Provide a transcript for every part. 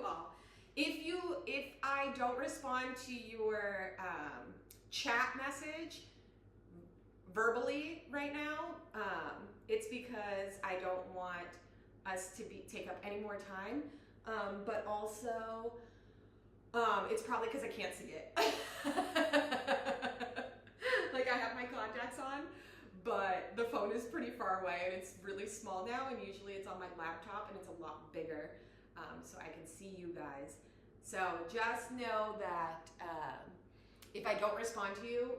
all. If I don't respond to your chat message verbally right now, it's because I don't want us to take up any more time, but also it's probably because I can't see it. Like, I have my contacts on, but the phone is pretty far away and it's really small now, and usually it's on my laptop and it's a lot bigger, so I can see you guys. So just know that if I don't respond to you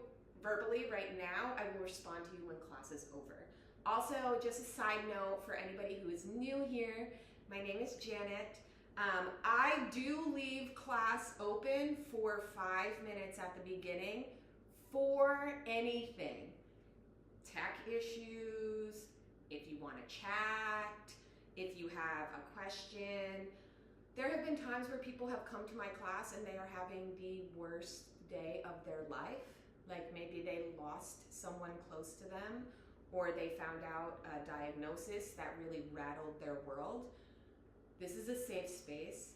verbally right now, I will respond to you when class is over. Also, just a side note for anybody who is new here, my name is Janet. I do leave class open for 5 minutes at the beginning for anything. Tech issues, if you want to chat, if you have a question. There have been times where people have come to my class and they are having the worst day of their life. Like, maybe they lost someone close to them, or they found out a diagnosis that really rattled their world. This is a safe space,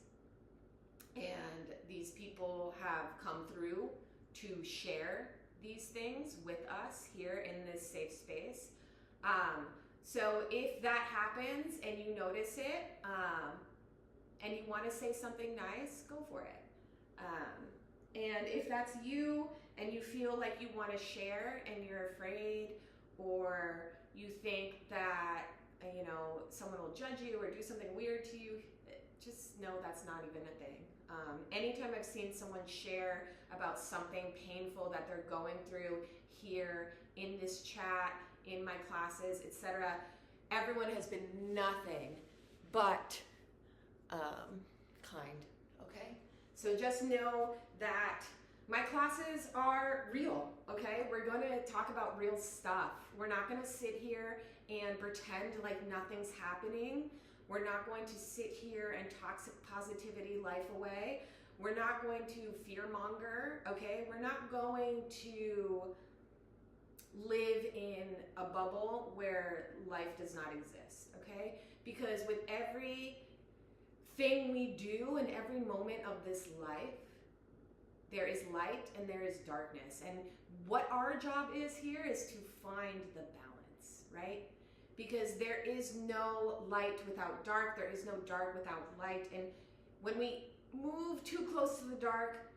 and these people have come through to share these things with us here in this safe space. So if that happens and you notice it, and you want to say something nice, go for it. And if that's you and you feel like you want to share and you're afraid, or you think that someone will judge you or do something weird to you, just know that's not even a thing. Anytime I've seen someone share about something painful that they're going through here in this chat, in my classes, etc., everyone has been nothing but kind, okay? So just know that my classes are real, okay? We're going to talk about real stuff. We're not going to sit here and pretend like nothing's happening. We're not going to sit here and toxic positivity life away. We're not going to fearmonger, okay? We're not going to live in a bubble where life does not exist, okay? Because with every thing we do in every moment of this life, there is light and there is darkness. And what our job is here is to find the balance, right? Because there is no light without dark, there is no dark without light. And when we move too close to the dark,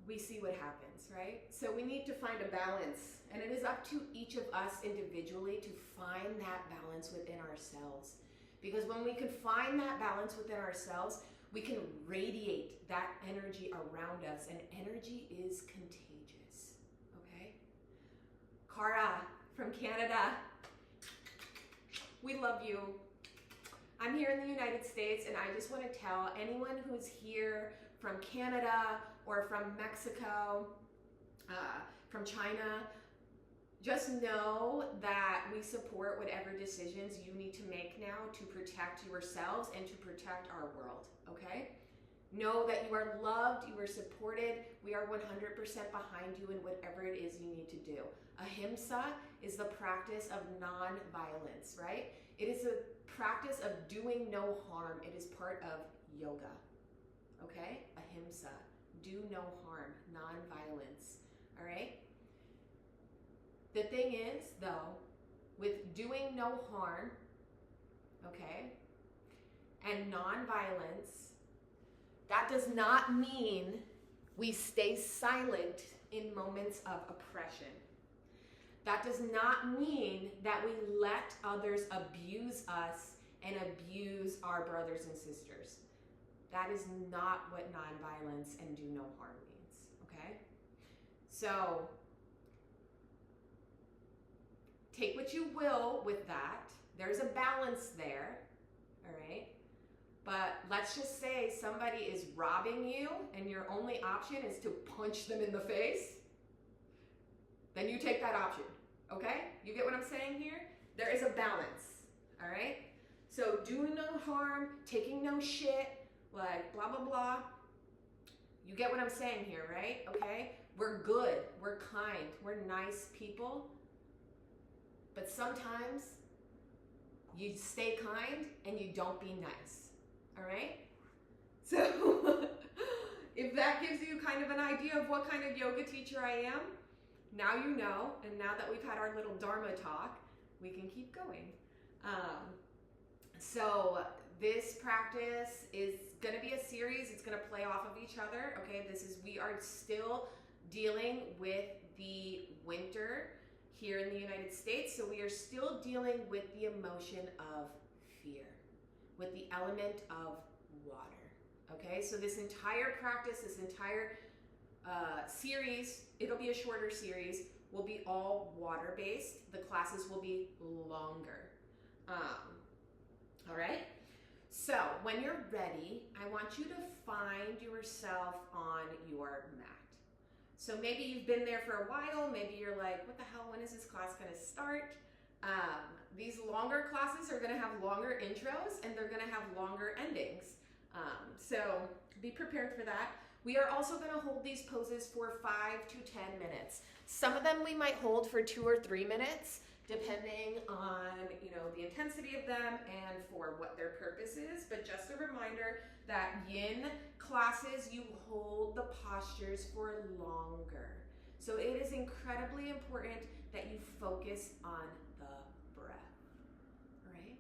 we see what happens, right? So we need to find a balance. And it is up to each of us individually to find that balance within ourselves. Because when we can find that balance within ourselves, we can radiate that energy around us, and energy is contagious, okay? Cara from Canada, we love you. I'm here in the United States, and I just want to tell anyone who's here from Canada or from Mexico, from China, just know that we support whatever decisions you need to make now to protect yourselves and to protect our world, okay? Know that you are loved, you are supported, we are 100% behind you in whatever it is you need to do. Ahimsa is the practice of non-violence, right? It is a practice of doing no harm. It is part of yoga, okay? Ahimsa, do no harm, non-violence, all right? The thing is, though, with doing no harm, okay, and non-violence, that does not mean we stay silent in moments of oppression. That does not mean that we let others abuse us and abuse our brothers and sisters. That is not what non-violence and do no harm means, okay? So, take what you will with that. There's a balance there, all right? But let's just say somebody is robbing you and your only option is to punch them in the face. Then you take that option, okay? You get what I'm saying here? There is a balance, all right? So doing no harm, taking no shit, like blah, blah, blah. You get what I'm saying here, right? Okay? We're good, we're kind, we're nice people. But sometimes you stay kind and you don't be nice, all right? So if that gives you kind of an idea of what kind of yoga teacher I am, now you know, and now that we've had our little Dharma talk, we can keep going. So this practice is going to be a series. It's going to play off of each other. Okay, we are still dealing with the winter here in the United States. So we are still dealing with the emotion of fear, with the element of water. Okay, so this entire practice, this entire series, it'll be a shorter series, will be all water-based. The classes will be longer. All right? So when you're ready, I want you to find yourself on your mat. So maybe you've been there for a while. Maybe you're like, what the hell, when is this class going to start? These longer classes are going to have longer intros and they're going to have longer endings. So be prepared for that. We are also going to hold these poses for 5 to 10 minutes. Some of them we might hold for 2 or 3 minutes, depending on, the intensity of them and for what their purpose is. But just a reminder that yin classes, you hold the postures for longer. So it is incredibly important that you focus on the breath, all right?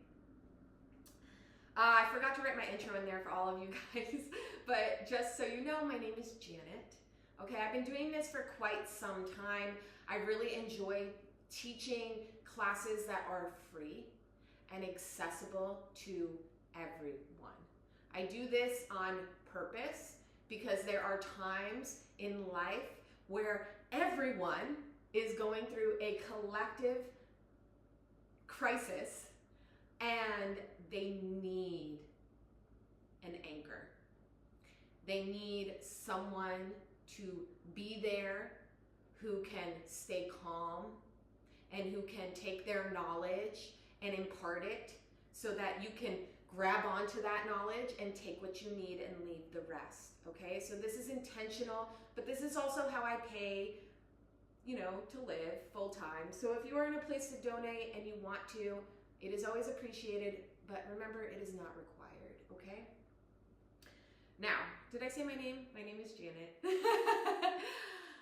I forgot to write my intro in there for all of you guys, but just so you know, my name is Janet. Okay, I've been doing this for quite some time. I really enjoy teaching classes that are free and accessible to everyone. I do this on purpose because there are times in life where everyone is going through a collective crisis and they need an anchor. They need someone to be there who can stay calm and who can take their knowledge and impart it so that you can grab onto that knowledge and take what you need and leave the rest. Okay, so this is intentional, but this is also how I pay, to live full time. So if you are in a place to donate and you want to, it is always appreciated, but remember, it is not required, okay? Now, did I say my name? My name is Janet. And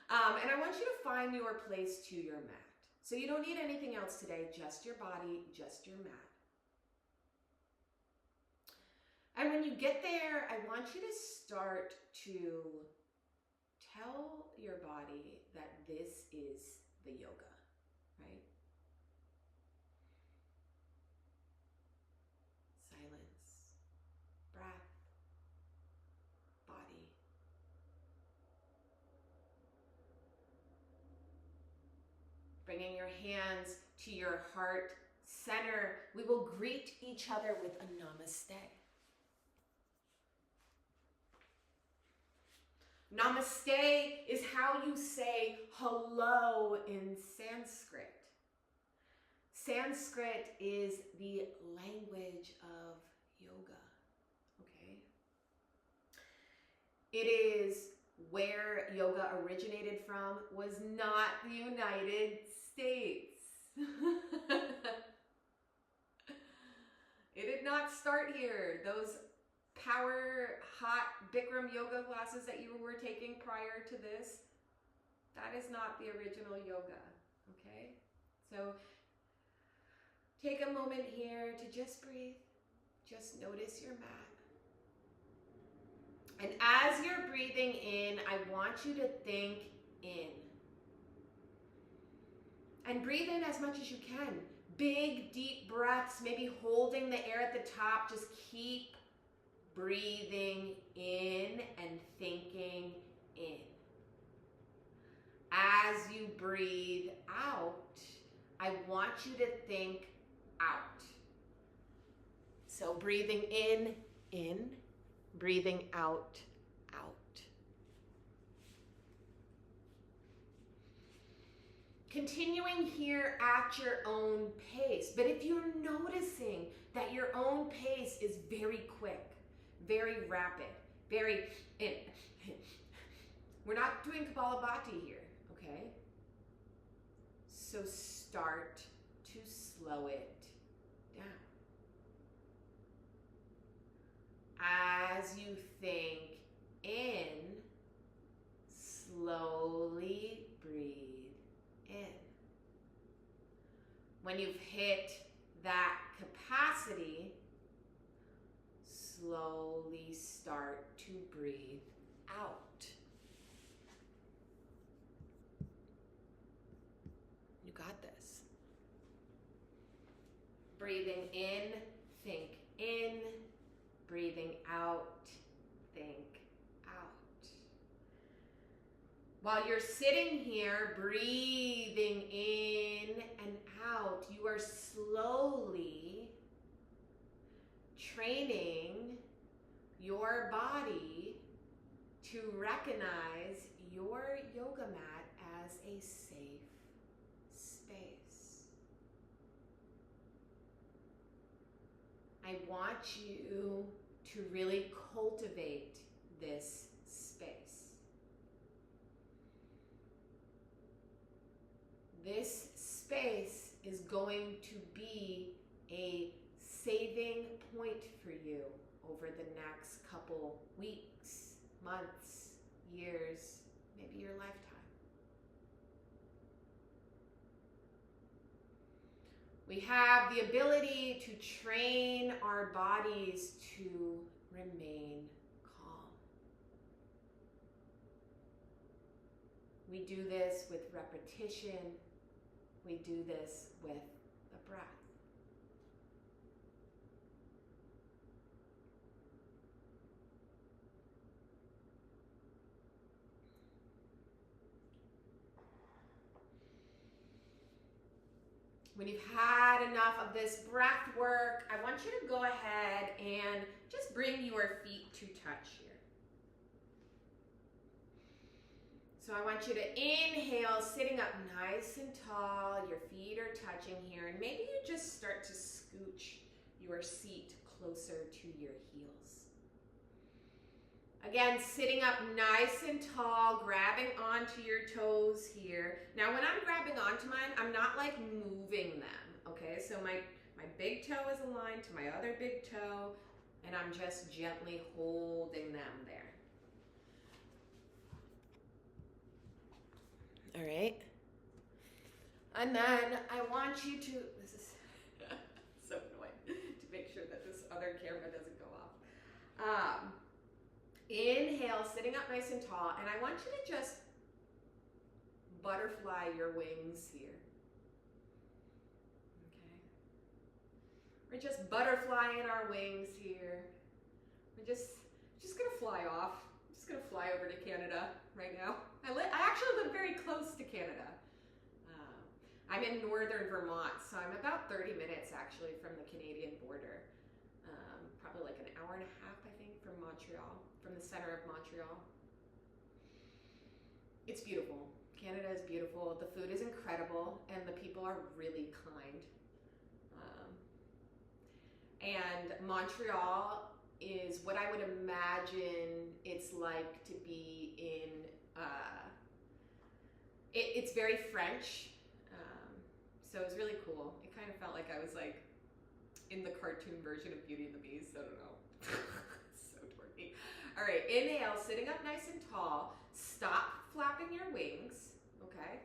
I want you to find your place to your mat. So you don't need anything else today, just your body, just your mat. And when you get there, I want you to start to tell your body that this is the yoga, right? Silence, breath, body. Bringing your hands to your heart center, we will greet each other with a namaste. Namaste is how you say hello in Sanskrit. Sanskrit is the language of yoga, okay? It is where yoga originated from, was not the United States. It did not start here. Those power, hot Bikram yoga classes that you were taking prior to this, that is not the original yoga, okay? So take a moment here to just breathe. Just notice your mat. And as you're breathing in, I want you to think in. And breathe in as much as you can. Big, deep breaths, maybe holding the air at the top. Just keep breathing in and thinking in. As you breathe out, I want you to think out. So breathing in, breathing out, out. Continuing here at your own pace. But if you're noticing that your own pace is very quick, very rapid, very in. We're not doing Kapalabhati here, okay? So start to slow it down. As as you think in, slowly breathe in. When you've hit that capacity, slowly start to breathe out. You got this. Breathing in, think in. Breathing out, think out. While you're sitting here, breathing in and out, you are slowly training your body to recognize your yoga mat as a safe space. I want you to really cultivate this space. This space is going to be a saving point for you over the next couple weeks, months, years, maybe your lifetime. We have the ability to train our bodies to remain calm. We do this with repetition. We do this with the breath. When you've had enough of this breath work, I want you to go ahead and just bring your feet to touch here. So I want you to inhale, sitting up nice and tall. Your feet are touching here, and maybe you just start to scooch your seat closer to your heels. Again, sitting up nice and tall, grabbing onto your toes here. Now, when I'm grabbing onto mine, I'm not like moving them, okay? So my big toe is aligned to my other big toe, and I'm just gently holding them there. All right? And then I want you to, this is so annoying, to make sure that this other camera doesn't go off. Inhale, sitting up nice and tall, and I want you to just butterfly your wings here. Okay? We're just butterflying our wings here. We're just gonna fly off. I'm just gonna fly over to Canada right now. I actually live very close to Canada. I'm in northern Vermont, so I'm about 30 minutes actually from the Canadian border. Probably like an hour and a half, I think, from Montreal, from the center of Montreal. It's beautiful. Canada is beautiful. The food is incredible, and the people are really kind. And Montreal is what I would imagine it's like to be in. It's very French, so it was really cool. It kind of felt like I was like in the cartoon version of Beauty and the Beast. I don't know. So dorky. All right, inhale, sitting up nice and tall. Stop flapping your wings, okay?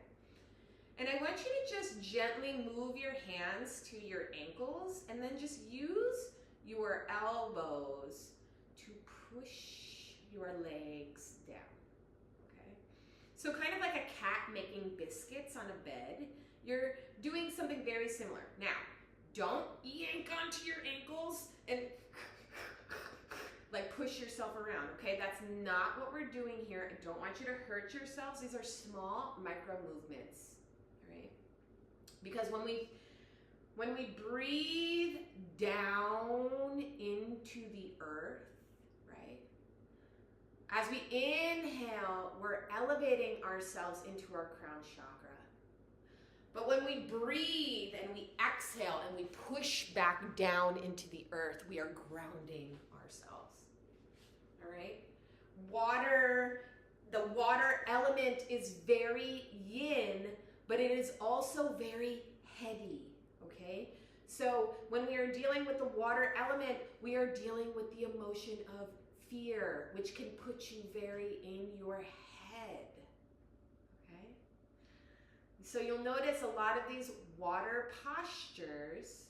And I want you to just gently move your hands to your ankles and then just use your elbows to push your legs down, okay? So kind of like a cat making biscuits on a bed. You're doing something very similar. Now, don't yank onto your ankles and like push yourself around, okay? That's not what we're doing here. I don't want you to hurt yourselves. These are small micro movements, all right? Because when we breathe down into the earth, right? As we inhale, we're elevating ourselves into our crown chakra. But when we breathe and we exhale and we push back down into the earth, we are grounding ourselves. All right? The water element is very yin, but it is also very heady, okay? So when we are dealing with the water element, we are dealing with the emotion of fear, which can put you very in your head. Okay? So you'll notice a lot of these water postures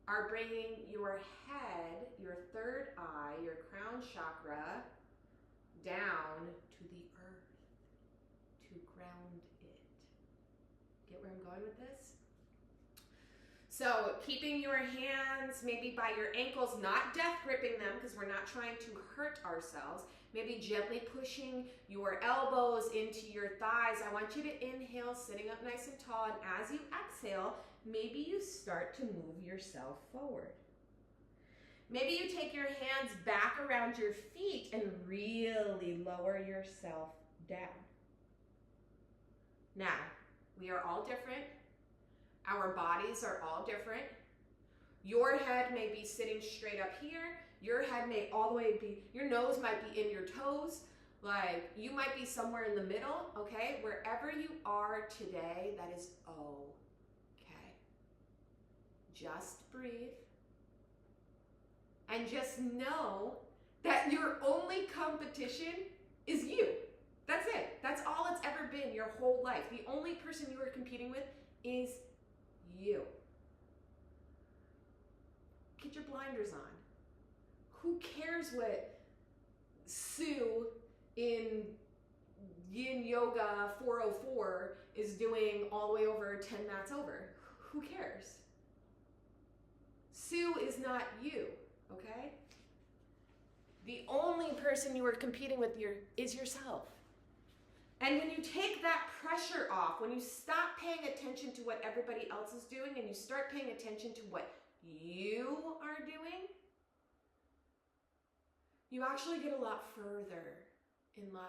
are bringing your head, your third eye, your crown chakra down to the earth to ground it. Get where I'm going with this? So keeping your hands maybe by your ankles, not death gripping them because we're not trying to hurt ourselves. Maybe gently pushing your elbows into your thighs. I want you to inhale, sitting up nice and tall, and as you exhale, maybe you start to move yourself forward. Maybe you take your hands back around your feet and really lower yourself down. Now, we are all different. Our bodies are all different. Your head may be sitting straight up here. Your head may all the way be, your nose might be in your toes. Like, you might be somewhere in the middle, okay? Wherever you are today, that is okay. Just breathe. And just know that your only competition is you. That's it. That's all it's ever been your whole life. The only person you are competing with is you. Get your blinders on. Who cares what Sue in Yin Yoga 404 is doing all the way over 10 mats over? Who cares? Sue is not you, okay? The only person you are competing with is yourself. And when you take that pressure off, when you stop paying attention to what everybody else is doing and you start paying attention to what you are doing, you actually get a lot further in life.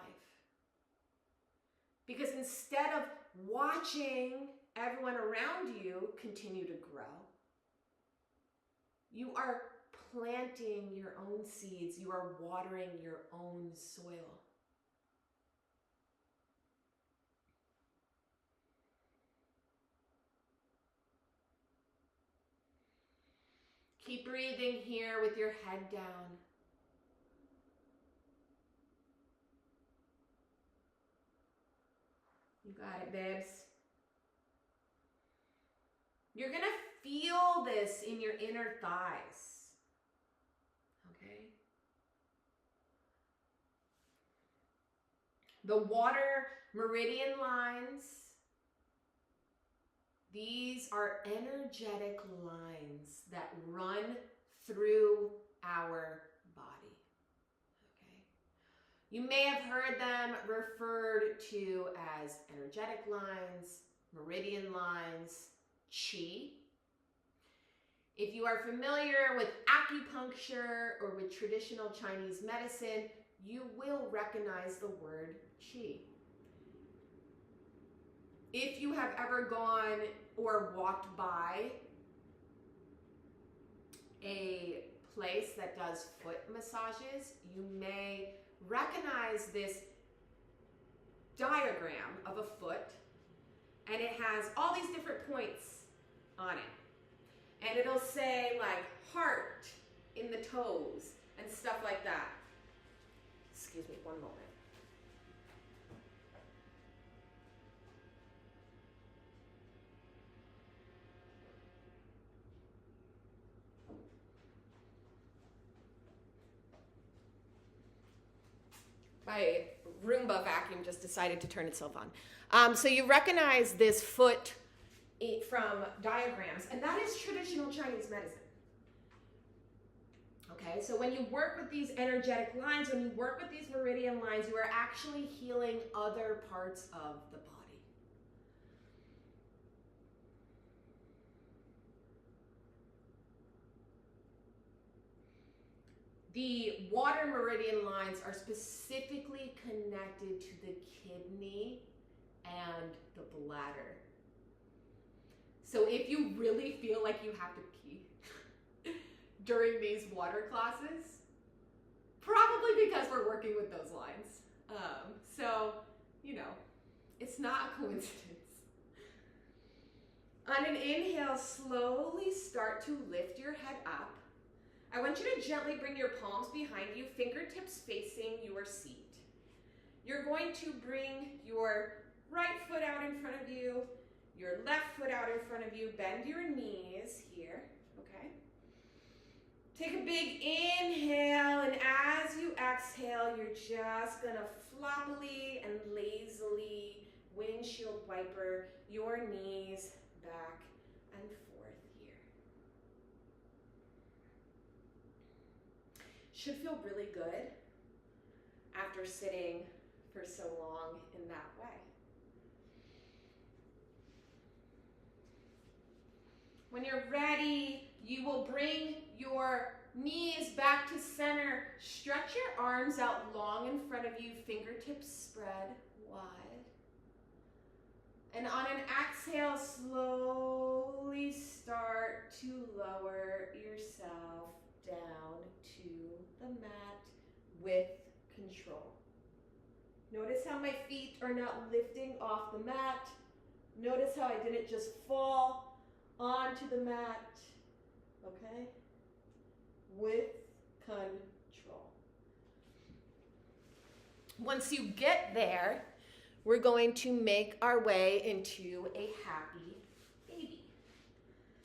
Because instead of watching everyone around you continue to grow, you are planting your own seeds. You are watering your own soil. Keep breathing here with your head down. You got it, babes. You're going to feel this in your inner thighs. Okay? The water meridian lines, these are energetic lines that run through our body. Okay? You may have heard them referred to as energetic lines, meridian lines, chi. If you are familiar with acupuncture or with traditional Chinese medicine, you will recognize the word chi. If you have ever gone or walked by a place that does foot massages, you may recognize this diagram of a foot, and it has all these different points on it. And it'll say like heart in the toes and stuff like that. Excuse me, one moment. My Roomba vacuum just decided to turn itself on. So you recognize this foot from diagrams, and that is traditional Chinese medicine. Okay, so when you work with these energetic lines, when you work with these meridian lines, you are actually healing other parts of the body. The water meridian lines are specifically connected to the kidney and the bladder. So if you really feel like you have to pee during these water classes, probably because we're working with those lines. So, you know, it's not a coincidence. On an inhale, slowly start to lift your head up. I want you to gently bring your palms behind you, fingertips facing your seat. You're going to bring your right foot out in front of you, your left foot out in front of you, bend your knees here, okay? Take a big inhale, and as you exhale, you're just gonna floppily and lazily windshield wiper your knees back and forth here. Should feel really good after sitting for so long in that way. When you're ready, you will bring your knees back to center. Stretch your arms out long in front of you, fingertips spread wide. And on an exhale, slowly start to lower yourself down to the mat with control. Notice how my feet are not lifting off the mat. Notice how I didn't just fall onto the mat, okay? With control. Once you get there, we're going to make our way into a happy baby.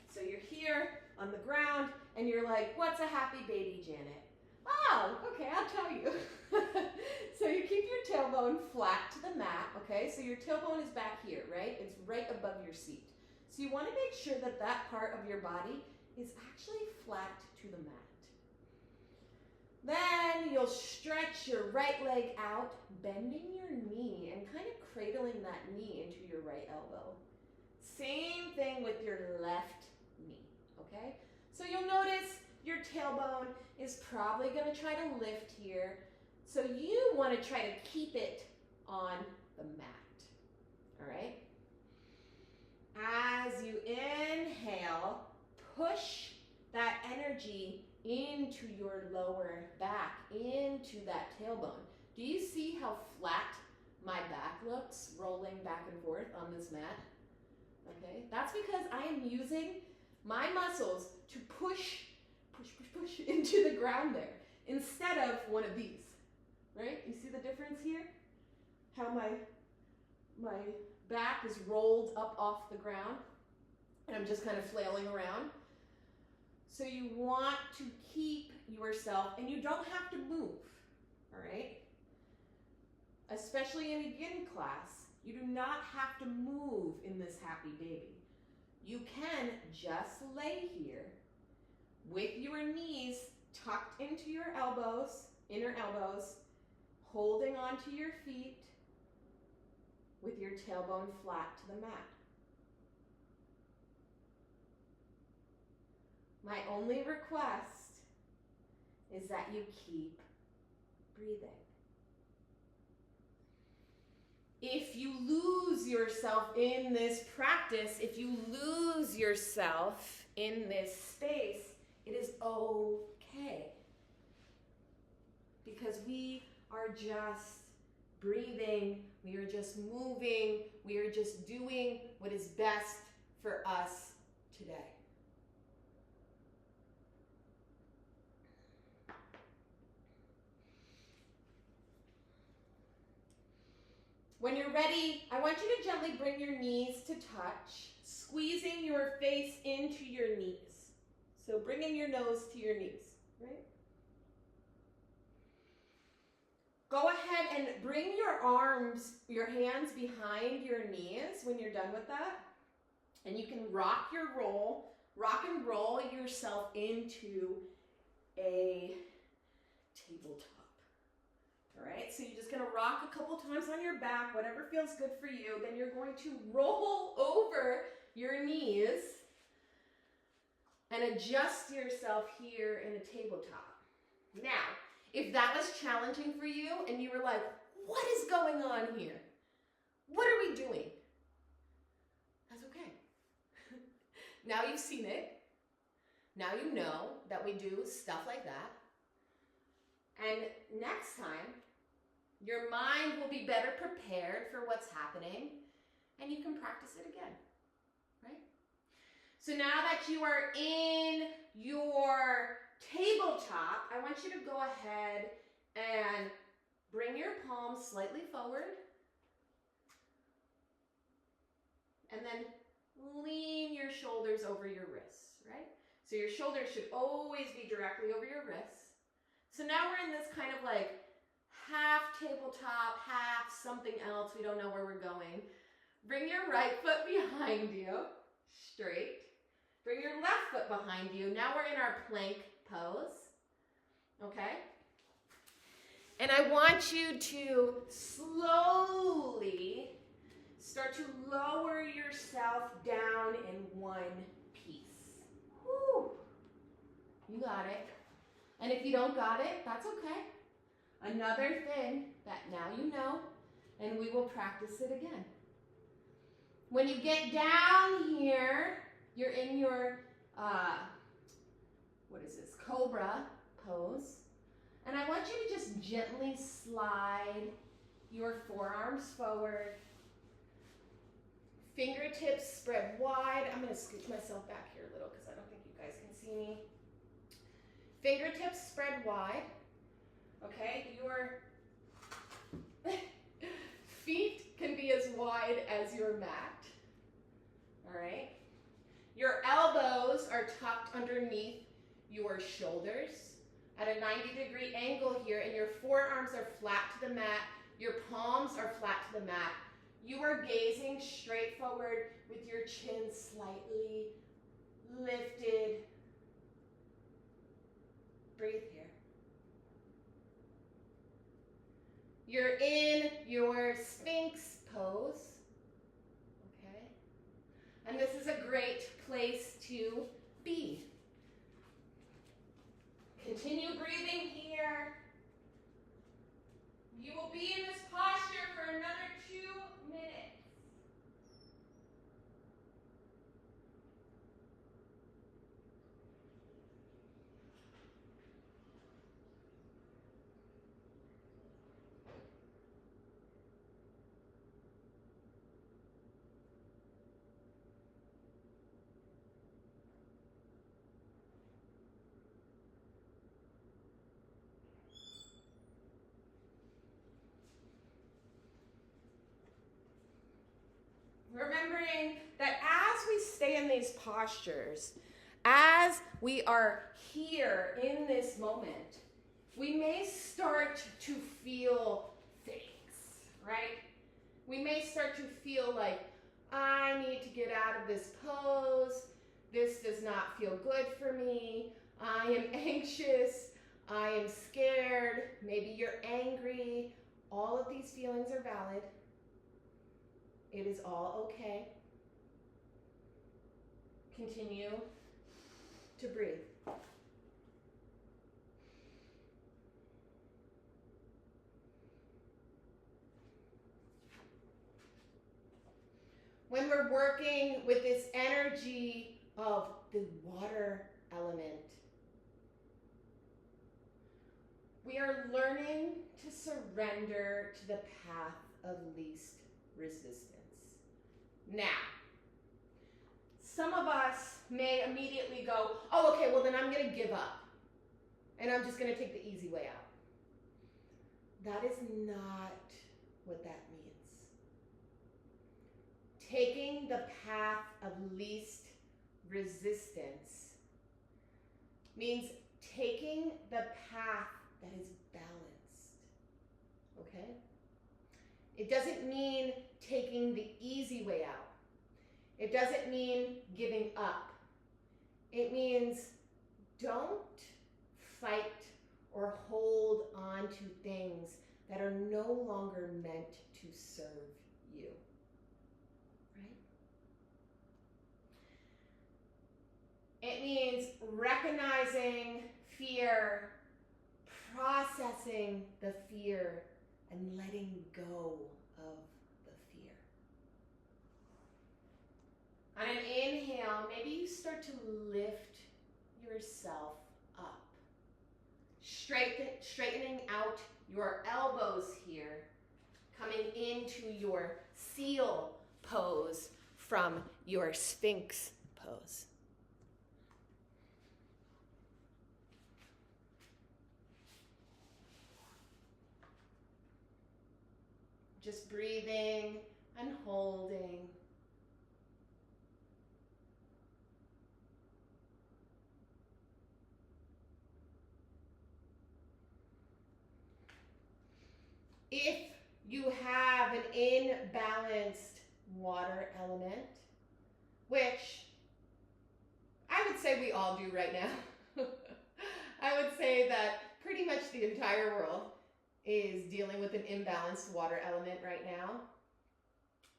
So you're here on the ground and you're like, what's a happy baby, Janet? Oh, okay, I'll tell you. So you keep your tailbone flat to the mat, okay? So your tailbone is back here, right? It's right above your seat. So you want to make sure that that part of your body is actually flat to the mat. Then you'll stretch your right leg out, bending your knee and kind of cradling that knee into your right elbow. Same thing with your left knee, okay? So you'll notice your tailbone is probably going to try to lift here. So you want to try to keep it on the mat, all right? As you inhale, push that energy into your lower back, into that tailbone. Do you see how flat my back looks rolling back and forth on this mat? Okay, that's because I am using my muscles to push into the ground there instead of one of these, right? You see the difference here? How my back is rolled up off the ground and I'm just kind of flailing around. So you want to keep yourself, and you don't have to move, all right? Especially in a yin class, you do not have to move in this happy baby. You can just lay here with your knees tucked into your elbows, inner elbows, holding onto your feet with your tailbone flat to the mat. My only request is that you keep breathing. If you lose yourself in this practice, if you lose yourself in this space, it is okay. Because we are just breathing, we are just moving, we are just doing what is best for us today. When you're ready, I want you to gently bring your knees to touch, squeezing your face into your knees. So bringing your nose to your knees, right? Go ahead and bring your arms, your hands behind your knees when you're done with that. And you can rock and roll yourself into a tabletop. All right, so you're just gonna rock a couple times on your back, whatever feels good for you. Then you're going to roll over your knees and adjust yourself here in a tabletop. Now, if that was challenging for you and you were like, what is going on here? What are we doing? That's okay. Now you've seen it. Now you know that we do stuff like that. And next time, your mind will be better prepared for what's happening and you can practice it again, right? So now that you are in your tabletop, I want you to go ahead and bring your palms slightly forward. And then lean your shoulders over your wrists, right? So your shoulders should always be directly over your wrists. So now we're in this kind of like half tabletop, half something else. We don't know where we're going. Bring your right foot behind you, straight. Bring your left foot behind you. Now we're in our plank pose, okay? And I want you to slowly start to lower yourself down in one piece. Woo. You got it. And if you don't got it, that's okay. Another thing that now you know, and we will practice it again. When you get down here, you're in your, cobra pose. And I want you to just gently slide your forearms forward. Fingertips spread wide. I'm going to scoot myself back here a little because I don't think you guys can see me. Fingertips spread wide. Okay, your feet can be as wide as your mat. All right. Your elbows are tucked underneath your shoulders at a 90-degree angle here, and your forearms are flat to the mat. Your palms are flat to the mat. You are gazing straight forward with your chin slightly lifted. Breathe here. You're in your Sphinx pose, okay? And this is a great place to be. Continue breathing here. You will be in this posture for another 2 minutes. Remembering that as we stay in these postures, as we are here in this moment, we may start to feel things, right? We may start to feel like, I need to get out of this pose. This does not feel good for me. I am anxious. I am scared. Maybe you're angry. All of these feelings are valid. It is all okay. Continue to breathe. When we're working with this energy of the water element, we are learning to surrender to the path of least resistance. Now, some of us may immediately go, oh, okay, well then I'm going to give up. And I'm just going to take the easy way out. That is not what that means. Taking the path of least resistance means taking the path that is balanced. Okay? It doesn't mean taking the easy way out. It doesn't mean giving up. It means don't fight or hold on to things that are no longer meant to serve you. Right? It means recognizing fear, processing the fear, and letting go of the fear. On an inhale, maybe you start to lift yourself up. Straightening out your elbows here, coming into your seal pose from your Sphinx pose. Just breathing and holding. If you have an imbalanced water element, which I would say we all do right now. I would say that pretty much the entire world is dealing with an imbalanced water element right now.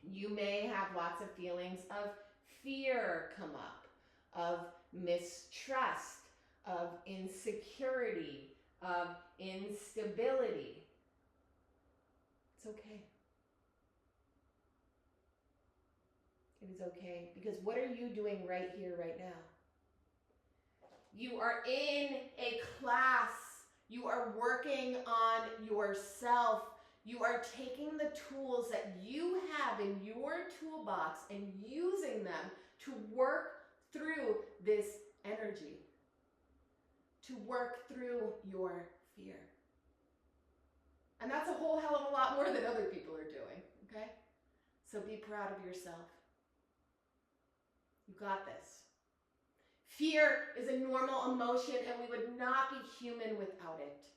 You may have lots of feelings of fear come up, of mistrust, of insecurity, of instability. It's okay. It is okay, because what are you doing right here, right now? You are in a class. You are working on yourself. You are taking the tools that you have in your toolbox and using them to work through this energy, to work through your fear. And that's a whole hell of a lot more than other people are doing, okay? So be proud of yourself. You got this. Fear is a normal emotion, and we would not be human without it.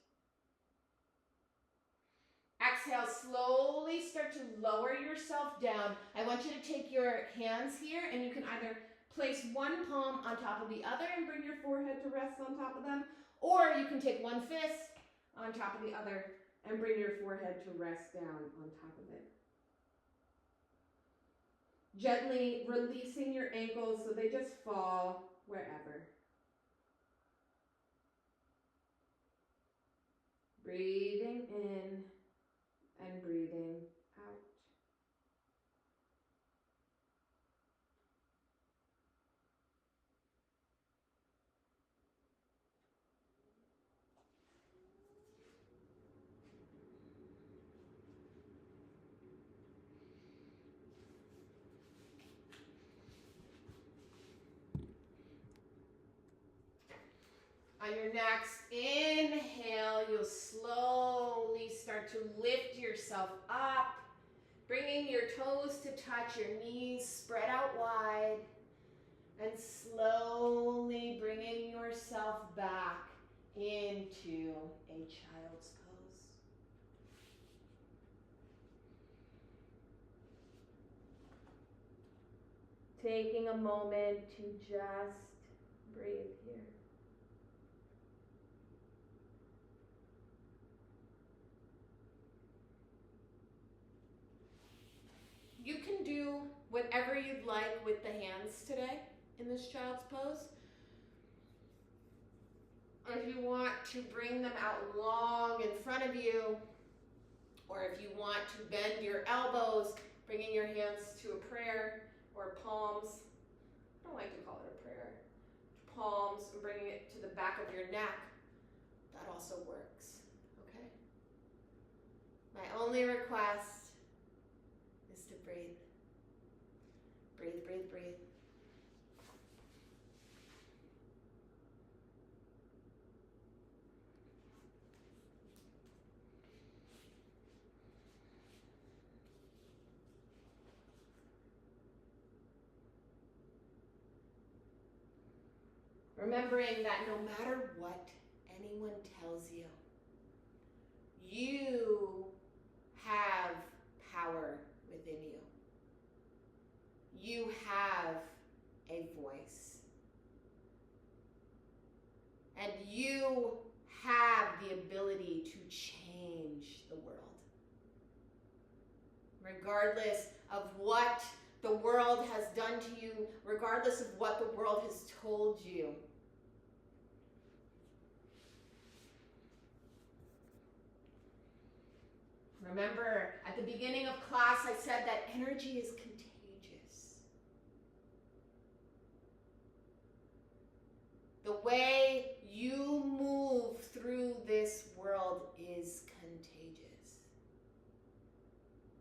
Exhale, slowly start to lower yourself down. I want you to take your hands here, and you can either place one palm on top of the other and bring your forehead to rest on top of them, or you can take one fist on top of the other and bring your forehead to rest down on top of it. Gently releasing your ankles so they just fall wherever. Breathing in and breathing out. On your next inhale, you'll slowly start to lift yourself up, bringing your toes to touch, your knees spread out wide, and slowly bringing yourself back into a child's pose. Taking a moment to just breathe here. You can do whatever you'd like with the hands today in this child's pose. If you want to bring them out long in front of you, or if you want to bend your elbows, bringing your hands to a prayer or palms. I don't like to call it a prayer. Palms, and bringing it to the back of your neck. That also works, okay? My only request is to breathe. Breathe, breathe, breathe. Remembering that no matter what anyone tells you, you have power within you. You have a voice. And you have the ability to change the world. Regardless of what the world has done to you, regardless of what the world has told you. Remember, at the beginning of class, I said that energy is contagious. The way you move through this world is contagious.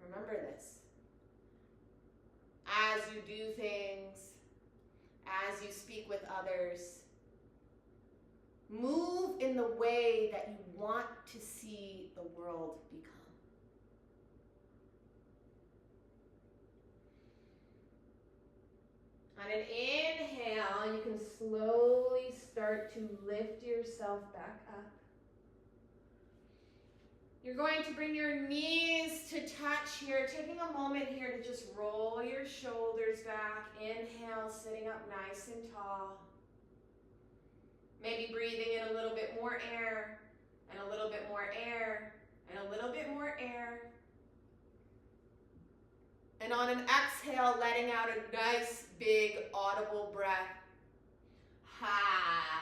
Remember this. As you do things, as you speak with others, move in the way that you want to see the world become. On an inhale, you can slowly start to lift yourself back up. You're going to bring your knees to touch here, taking a moment here to just roll your shoulders back. Inhale, sitting up nice and tall. Maybe breathing in a little bit more air, and a little bit more air, and a little bit more air. And on an exhale, letting out a nice, big, audible breath. Ha.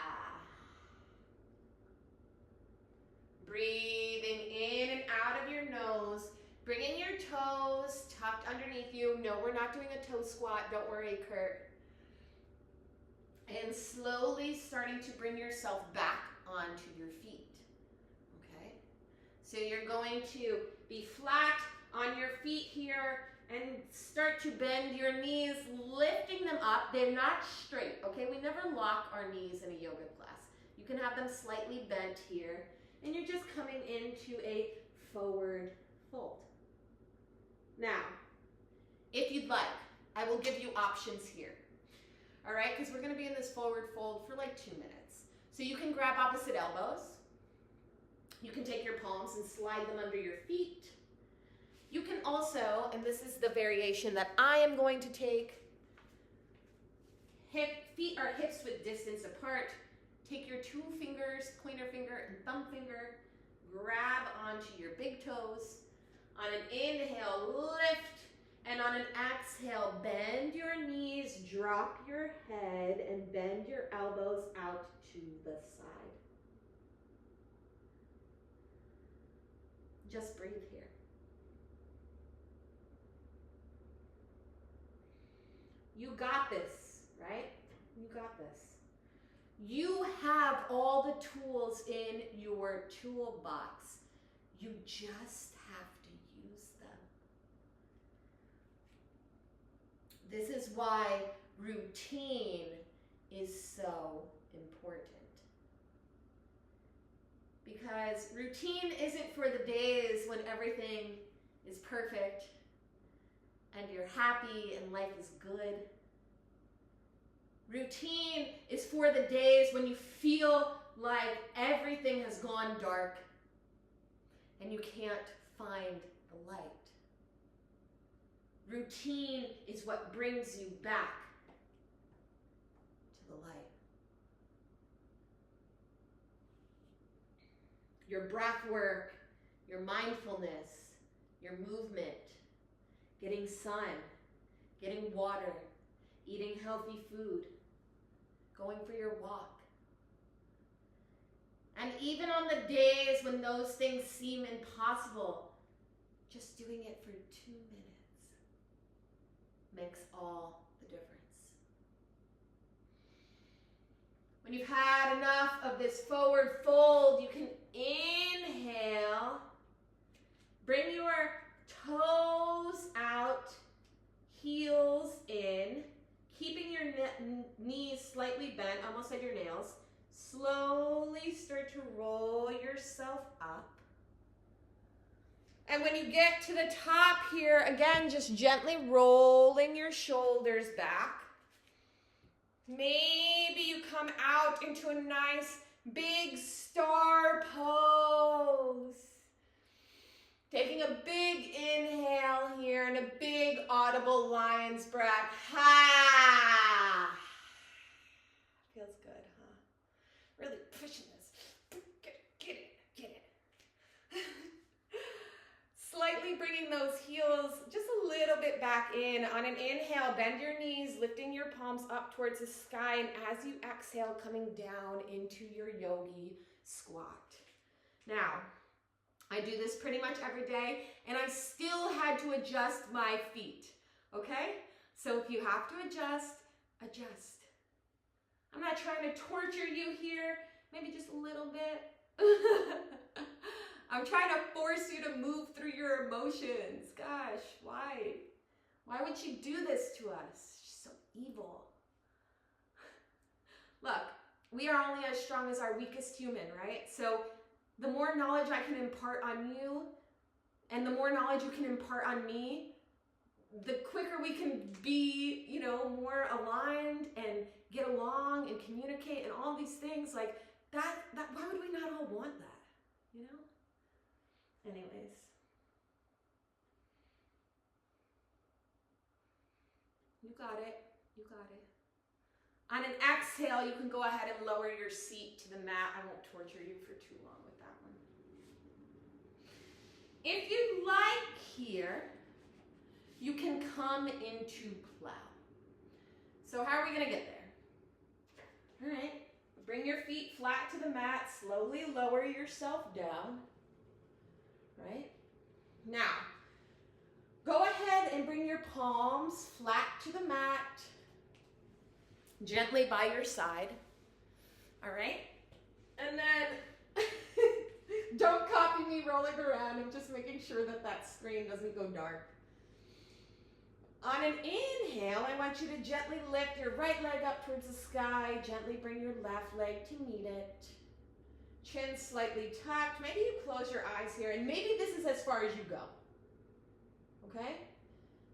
Breathing in and out of your nose, bringing your toes tucked underneath you. No, we're not doing a toe squat. Don't worry, Kurt. And slowly starting to bring yourself back onto your feet. Okay? So you're going to be flat on your feet here and start to bend your knees, lifting them up. They're not straight, okay? We never lock our knees in a yoga class. You can have them slightly bent here. And you're just coming into a forward fold. Now, if you'd like, I will give you options here. All right, because we're going to be in this forward fold for like 2 minutes. So you can grab opposite elbows. You can take your palms and slide them under your feet. You can also, and this is the variation that I am going to take, feet or hips width distance apart. Take your 2 fingers, pointer finger and thumb finger, grab onto your big toes. On an inhale, lift, and on an exhale, bend your knees, drop your head, and bend your elbows out to the side. Just breathe here. You got this, right? You got this. You have all the tools in your toolbox. You just have to use them. This is why routine is so important. Because routine isn't for the days when everything is perfect and you're happy and life is good. Routine is for the days when you feel like everything has gone dark and you can't find the light. Routine is what brings you back to the light. Your breath work, your mindfulness, your movement, getting sun, getting water, eating healthy food, going for your walk. And even on the days when those things seem impossible, just doing it for 2 minutes makes all the difference. When you've had enough of this forward fold, you can inhale, bring your toes out, heels in, keeping your knees slightly bent, almost at your nails. Slowly start to roll yourself up. And when you get to the top here, again, just gently rolling your shoulders back. Maybe you come out into a nice big star pose. Taking a big inhale here and a big audible lion's breath. Ha! Feels good, huh? Really pushing this. Get it. Slightly bringing those heels just a little bit back in. On an inhale, bend your knees, lifting your palms up towards the sky. And as you exhale, coming down into your yogi squat. Now, I do this pretty much every day, and I still had to adjust my feet, okay? So if you have to adjust, adjust. I'm not trying to torture you here, maybe just a little bit. I'm trying to force you to move through your emotions. Gosh, why? Why would she do this to us? She's so evil. Look, we are only as strong as our weakest human, right? So the more knowledge I can impart on you, and the more knowledge you can impart on me, the quicker we can be, you know, more aligned and get along and communicate and all these things like that why would we not all want that, you know? Anyways. You got it. You got it. On an exhale, you can go ahead and lower your seat to the mat. I won't torture you for too long with that one. If you'd like here, you can come into plow. So how are we going to get there? All right. Bring your feet flat to the mat. Slowly lower yourself down. Right? Now, go ahead and bring your palms flat to the mat. Gently by your side. All right? And then don't copy me rolling around. I'm just making sure that that screen doesn't go dark. On an inhale, I want you to gently lift your right leg up towards the sky. Gently bring your left leg to meet it. Chin slightly tucked. Maybe you close your eyes here, and maybe this is as far as you go. Okay?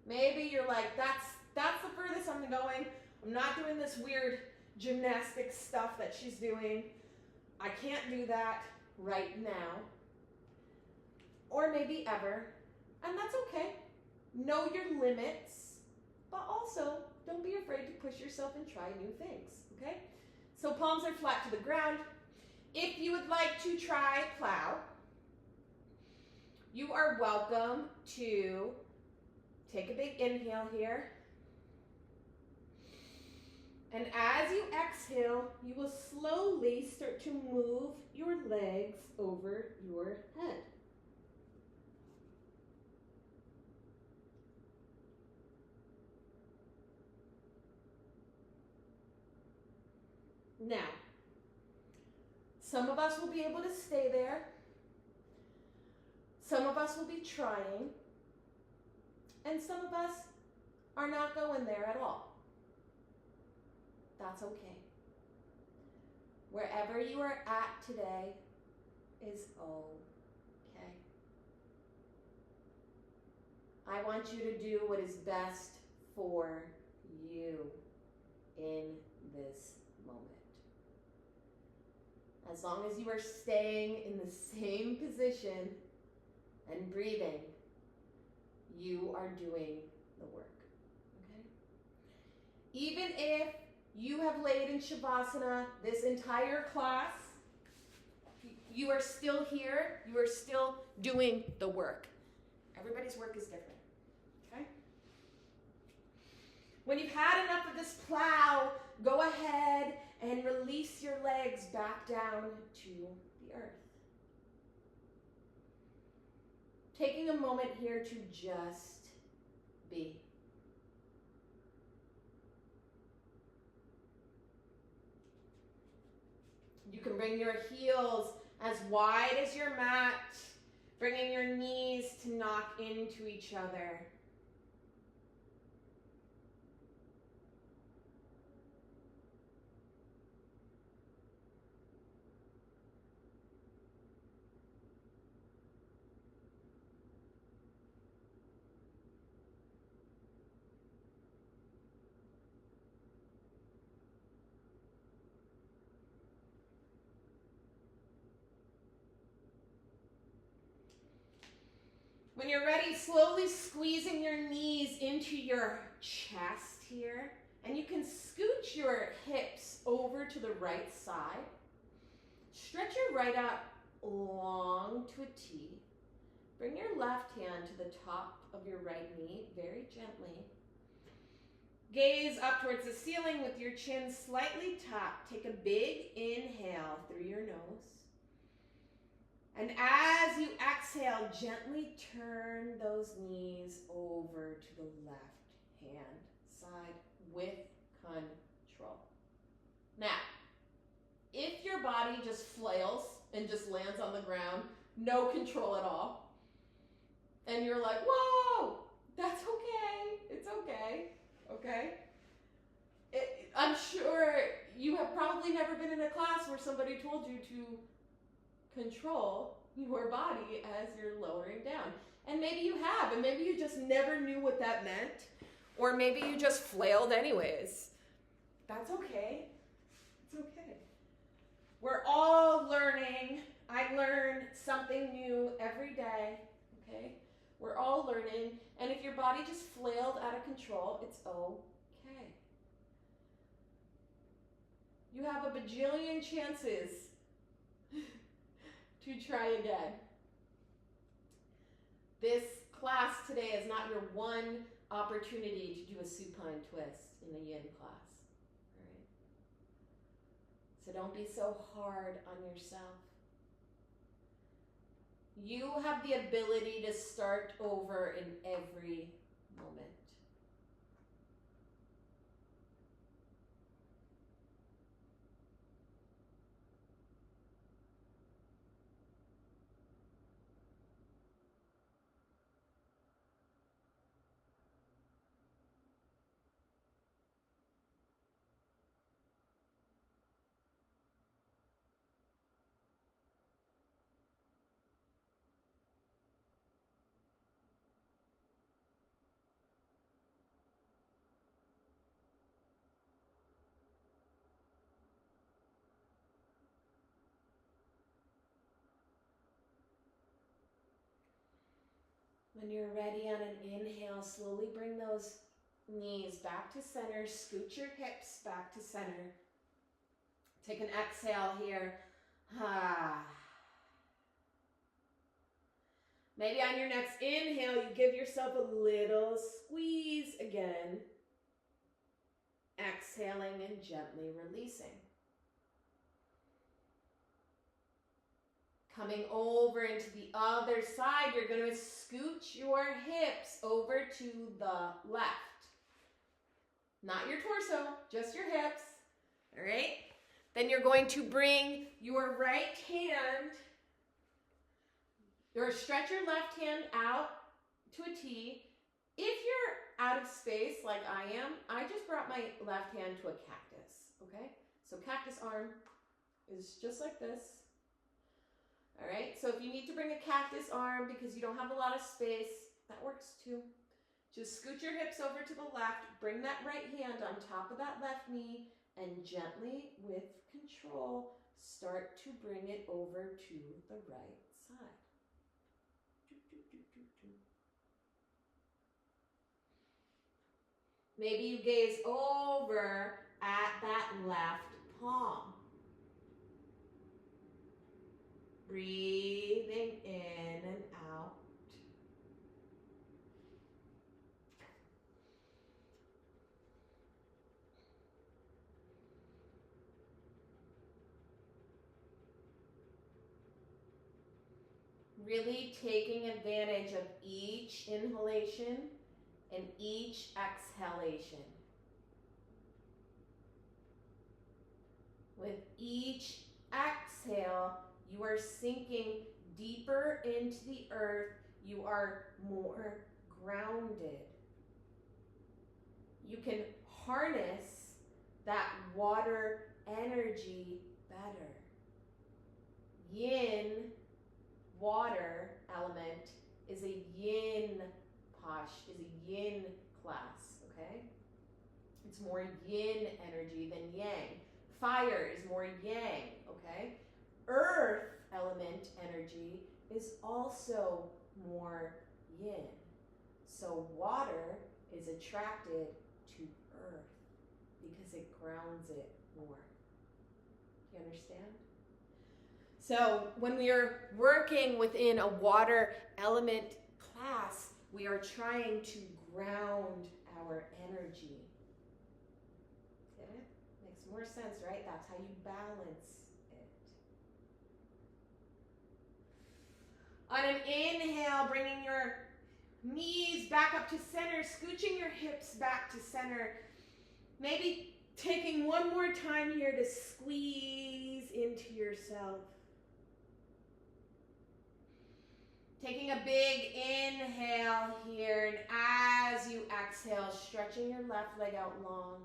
Maybe you're like, that's the furthest I'm going. I'm not doing this weird gymnastics stuff that she's doing. I can't do that right now. Or maybe ever. And that's okay. Know your limits, but also don't be afraid to push yourself and try new things, okay? So palms are flat to the ground. If you would like to try plow, you are welcome to take a big inhale here. And as you exhale, you will slowly start to move your legs over your head. Now, some of us will be able to stay there. Some of us will be trying. And some of us are not going there at all. That's okay. Wherever you are at today is okay. I want you to do what is best for you in this moment. As long as you are staying in the same position and breathing, you are doing the work. Okay? Even if you have laid in Shavasana this entire class, you are still here, you are still doing the work. Everybody's work is different. Okay? When you've had enough of this plow, go ahead and release your legs back down to the earth. Taking a moment here to just be. You can bring your heels as wide as your mat, bringing your knees to knock into each other. When you're ready, slowly squeezing your knees into your chest here. And you can scooch your hips over to the right side. Stretch your right up long to a T. Bring your left hand to the top of your right knee very gently. Gaze up towards the ceiling with your chin slightly tucked. Take a big inhale through your nose. And as you exhale, gently turn those knees over to the left hand side with control. Now, if your body just flails and just lands on the ground, no control at all, and you're like, whoa, that's okay, it's okay, okay? I'm sure you have probably never been in a class where somebody told you to control your body as you're lowering down. And maybe you have, and maybe you just never knew what that meant, or maybe you just flailed anyways. That's okay. It's okay. We're all learning. I learn something new every day, okay? We're all learning, and if your body just flailed out of control, it's okay. You have a bajillion chances to try again. This class today is not your one opportunity to do a supine twist in a yin class. All right? So don't be so hard on yourself. You have the ability to start over in every moment. When you're ready on an inhale, slowly bring those knees back to center. Scoot your hips back to center. Take an exhale here. Maybe on your next inhale, you give yourself a little squeeze again. Exhaling and gently releasing. Coming over into the other side, you're going to scooch your hips over to the left. Not your torso, just your hips. All right? Then you're going to bring your right hand, or stretch your left hand out to a T. If you're out of space like I am, I just brought my left hand to a cactus, okay? So cactus arm is just like this. All right, so if you need to bring a cactus arm because you don't have a lot of space, that works too. Just scoot your hips over to the left, bring that right hand on top of that left knee, and gently, with control, start to bring it over to the right side. Maybe you gaze over at that left palm. Breathing in and out. Really taking advantage of each inhalation and each exhalation. With each exhale, you are sinking deeper into the earth. You are more grounded. You can harness that water energy better. Yin, water element, is a yin is a yin class, okay? It's more yin energy than yang. Fire is more yang, okay? Earth element energy is also more yin. So water is attracted to earth because it grounds it more. You understand? So when we are working within a water element class, we are trying to ground our energy. Get it? Makes more sense, right? That's how you balance it. On an inhale, bringing your knees back up to center, scooching your hips back to center. Maybe taking one more time here to squeeze into yourself. Taking a big inhale here, and as you exhale, stretching your left leg out long.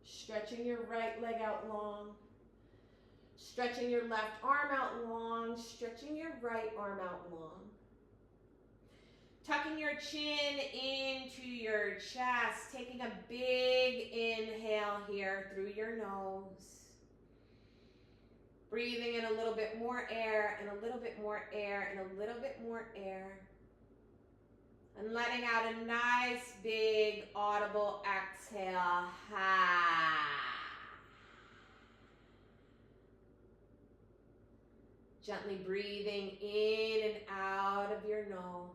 Stretching your right leg out long. Stretching your left arm out long, stretching your right arm out long. Tucking your chin into your chest, taking a big inhale here through your nose. Breathing in a little bit more air and a little bit more air and a little bit more air. And letting out a nice big audible exhale. Gently breathing in and out of your nose.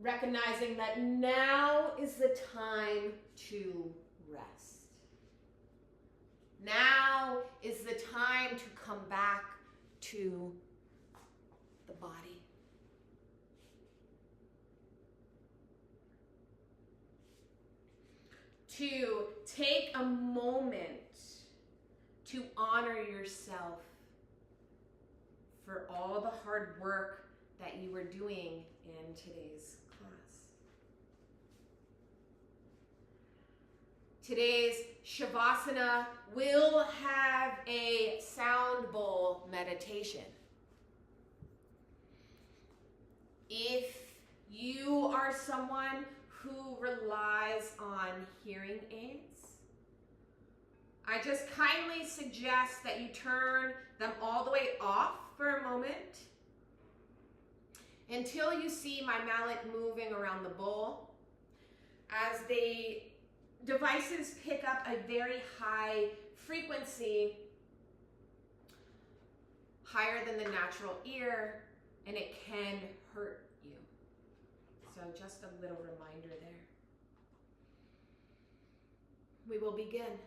Recognizing that now is the time to rest. Now is the time to come back to the body. To take a moment to honor yourself for all the hard work that you were doing in today's class. Today's Shavasana will have a sound bowl meditation. If you are someone who relies on hearing aids, I just kindly suggest that you turn them all the way off for a moment until you see my mallet moving around the bowl. As the devices pick up a very high frequency, higher than the natural ear, and it can hurt you. So just a little reminder there. We will begin.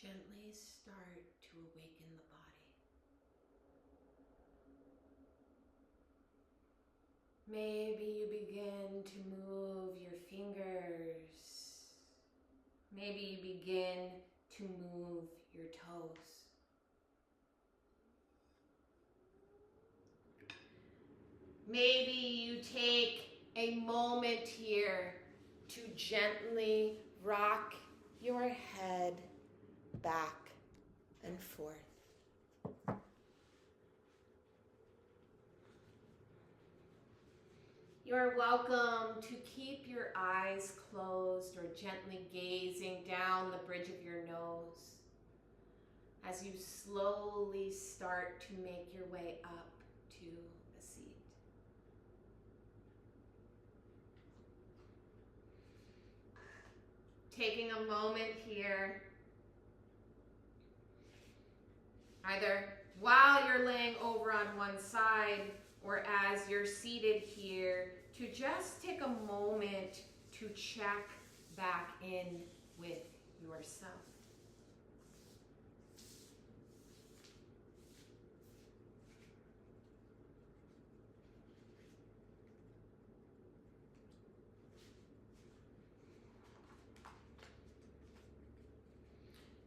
Gently start to awaken the body. Maybe you begin to move your fingers. Maybe you begin to move your toes. Maybe you take a moment here to gently rock your head back and forth. You're welcome to keep your eyes closed or gently gazing down the bridge of your nose as you slowly start to make your way up to the seat. Taking a moment here, either while you're laying over on one side or as you're seated here, to just take a moment to check back in with yourself.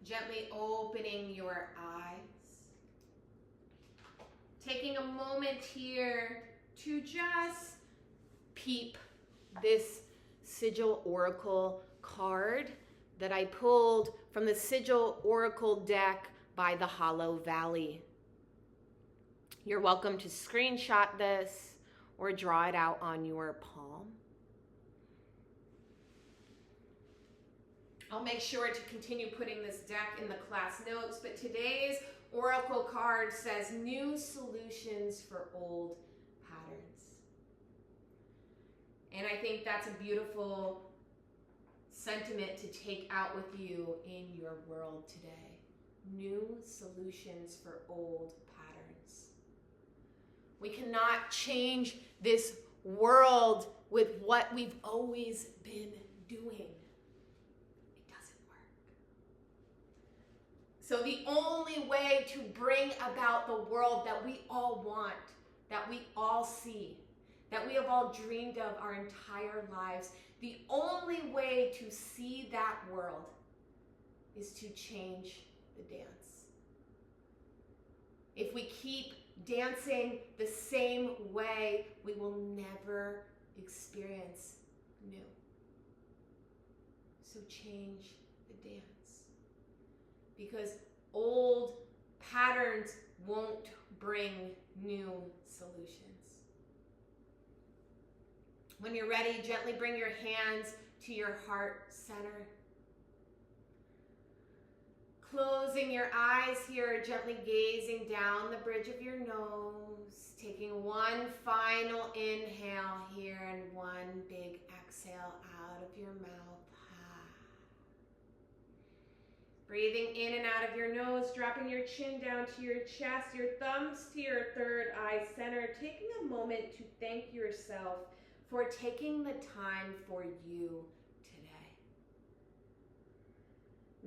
Gently opening your eyes. Taking a moment here to just peep this Sigil Oracle card that I pulled from the Sigil Oracle deck by the Hollow Valley. You're welcome to screenshot this or draw it out on your palm. I'll make sure to continue putting this deck in the class notes, but today's Oracle card says new solutions for old patterns. And I think that's a beautiful sentiment to take out with you in your world today. New solutions for old patterns. We cannot change this world with what we've always been doing. So the only way to bring about the world that we all want, that we all see, that we have all dreamed of our entire lives, the only way to see that world is to change the dance. If we keep dancing the same way, we will never experience new. So change the dance. Because old patterns won't bring new solutions. When you're ready, gently bring your hands to your heart center. Closing your eyes here, gently gazing down the bridge of your nose. Taking one final inhale here and one big exhale out of your mouth. Breathing in and out of your nose, dropping your chin down to your chest, your thumbs to your third eye center, taking a moment to thank yourself for taking the time for you today.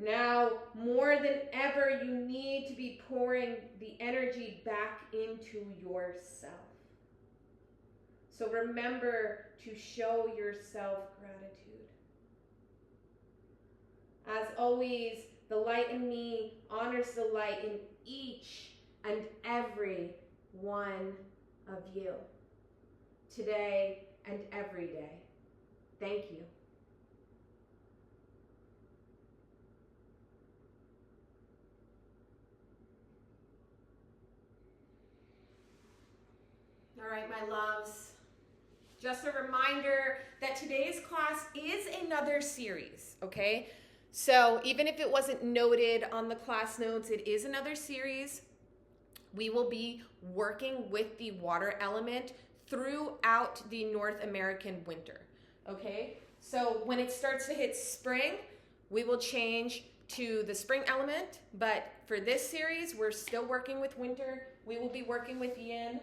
Now, more than ever, you need to be pouring the energy back into yourself. So remember to show yourself gratitude. As always, the light in me honors the light in each and every one of you, today and every day. Thank you. All right, my loves. Just a reminder that today's class is another series, okay? So even if it wasn't noted on the class notes, it is another series. We will be working with the water element throughout the North American winter, okay? So when it starts to hit spring, we will change to the spring element, but for this series, we're still working with winter. We will be working with yin.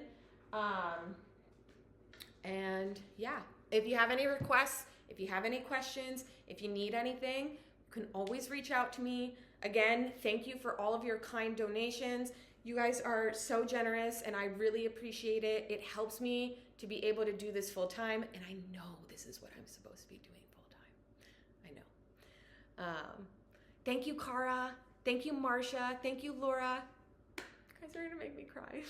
And yeah, if you have any requests, if you have any questions, if you need anything, you can always reach out to me. Again, thank you for all of your kind donations. You guys are so generous and I really appreciate it. It helps me to be able to do this full time. And I know this is what I'm supposed to be doing full time. I know. Thank you, Cara. Thank you, Marsha. Thank you, Laura. You guys are gonna make me cry.